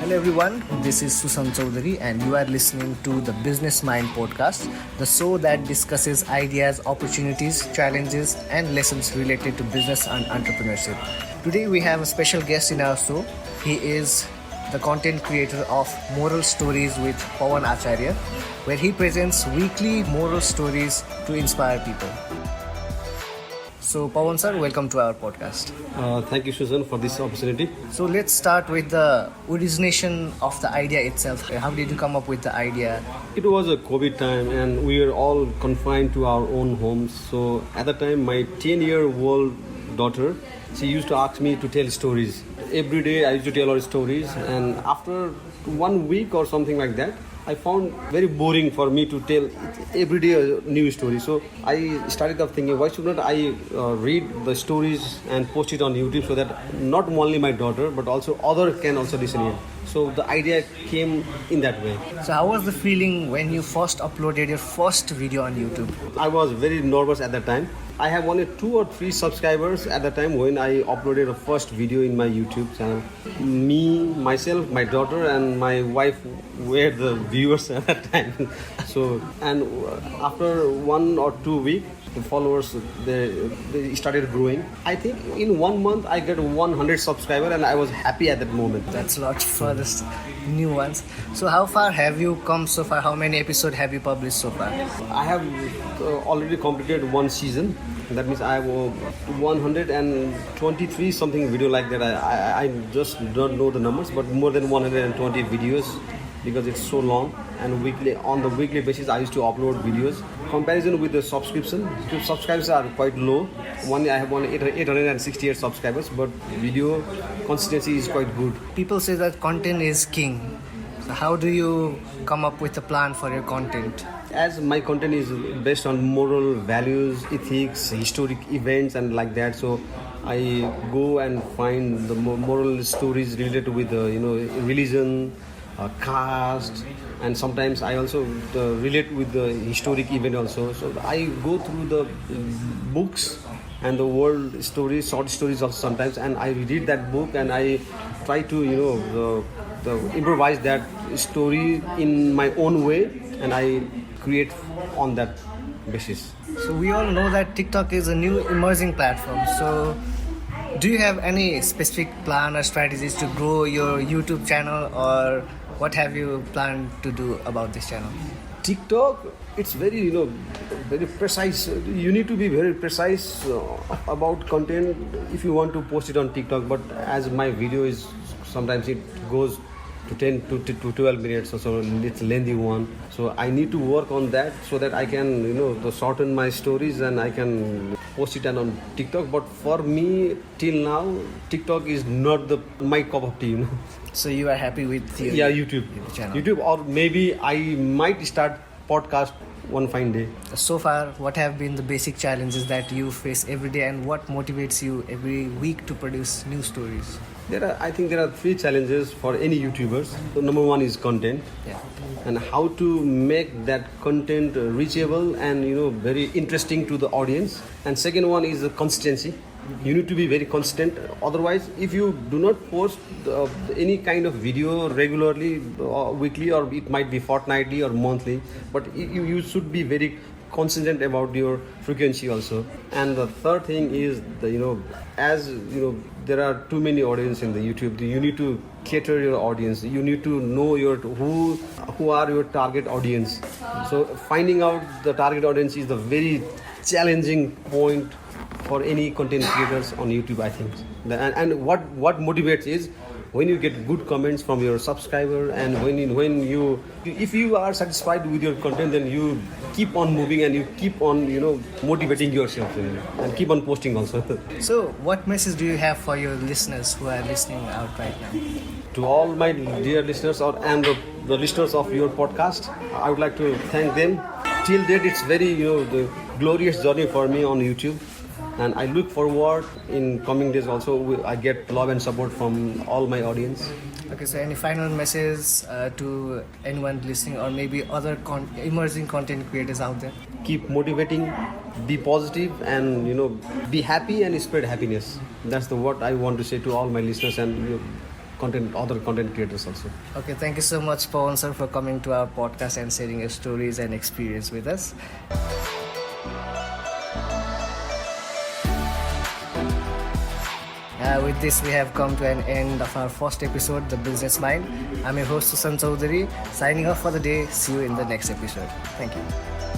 Hello everyone, this is Susan Chaudhary and you are listening to the Business Mind podcast, the show that discusses ideas, opportunities, challenges and lessons related to business and entrepreneurship. Today we have a special guest in our show. He is the content creator of Moral Stories with Pawan Acharya, where he presents weekly moral stories to inspire people. So Pawan sir, welcome to our podcast. Thank you, Susan, for this opportunity. So let's start with the origination of the idea itself. How did you come up with the idea? It was a COVID time and we were all confined to our own homes. So at the time, my 10-year-old daughter, she used to ask me to tell stories. Every day I used to tell her stories, and after 1 week or something like that, I found very boring for me to tell every day a new story. So I started up thinking, why should not I read the stories and post it on YouTube so that not only my daughter but also other can also listen in. So the idea came in that way. So how was the feeling when you first uploaded your first video on YouTube? I was very nervous at that time. I have only 2 or 3 subscribers at the time when I uploaded a first video in my YouTube channel. Me, myself, my daughter and my wife were the viewers at that time. So, and after 1 or 2 weeks, the followers, they started growing. I think in 1 month I got 100 subscribers and I was happy at that moment. That's a lot for the new ones. So how far have you come so far? How many episodes have you published so far? I have already completed 1 season. That means I have 123 something video like that. I just don't know the numbers, but more than 120 videos because it's so long. And on the weekly basis, I used to upload videos. Comparison with the subscription, the subscribers are quite low. I have 868 subscribers, but video consistency is quite good. People say that content is king. So how do you come up with a plan for your content? As my content is based on moral values, ethics, historic events and like that, so I go and find the moral stories related with religion, caste, and sometimes I also relate with the historic event also. So I go through the books and the world stories, short stories also sometimes, and I read that book and I try to improvise that story in my own way, and I create on that basis. So we all know that TikTok is a new emerging platform. So do you have any specific plan or strategies to grow your YouTube channel, or what have you planned to do about this channel? TikTok, it's very very precise. You need to be very precise about content if you want to post it on TikTok. But as my video is, sometimes it goes to 10 to 12 minutes or so, it's lengthy one. So I need to work on that so that I can shorten my stories and I can post it on TikTok. But for me, till now, TikTok is not my cup of tea. So you are happy with your YouTube channel? YouTube, or maybe I might start podcast one fine day. So far, what have been the basic challenges that you face every day, and what motivates you every week to produce new stories? I think there are 3 challenges for any YouTubers. So number 1 is content, and how to make that content reachable and very interesting to the audience. And second one is the consistency. You need to be very consistent. Otherwise, if you do not post any kind of video regularly, weekly, or it might be fortnightly or monthly, but you should be very consistent about your frequency also. And the third thing is there are too many audience in the YouTube. You need to cater your audience. You need to know who are your target audience. So finding out the target audience is the very challenging point for any content creators on YouTube, I think. And what motivates is when you get good comments from your subscriber, and if you are satisfied with your content, then you keep on moving and you keep on motivating yourself and keep on posting also. So what message do you have for your listeners who are listening out right now? To all my dear listeners and the listeners of your podcast, I would like to thank them. Till date, it's very the glorious journey for me on YouTube. And I look forward in coming days also. I get love and support from all my audience. Okay, so any final message to anyone listening, or maybe other emerging content creators out there? Keep motivating, be positive, and be happy and spread happiness. That's what I want to say to all my listeners and other content creators also. Okay, thank you so much, Pawan sir, for coming to our podcast and sharing your stories and experience with us. With this, we have come to an end of our first episode, The Business Mind. I'm your host, Susan Chaudhary, signing off for the day. See you in the next episode. Thank you.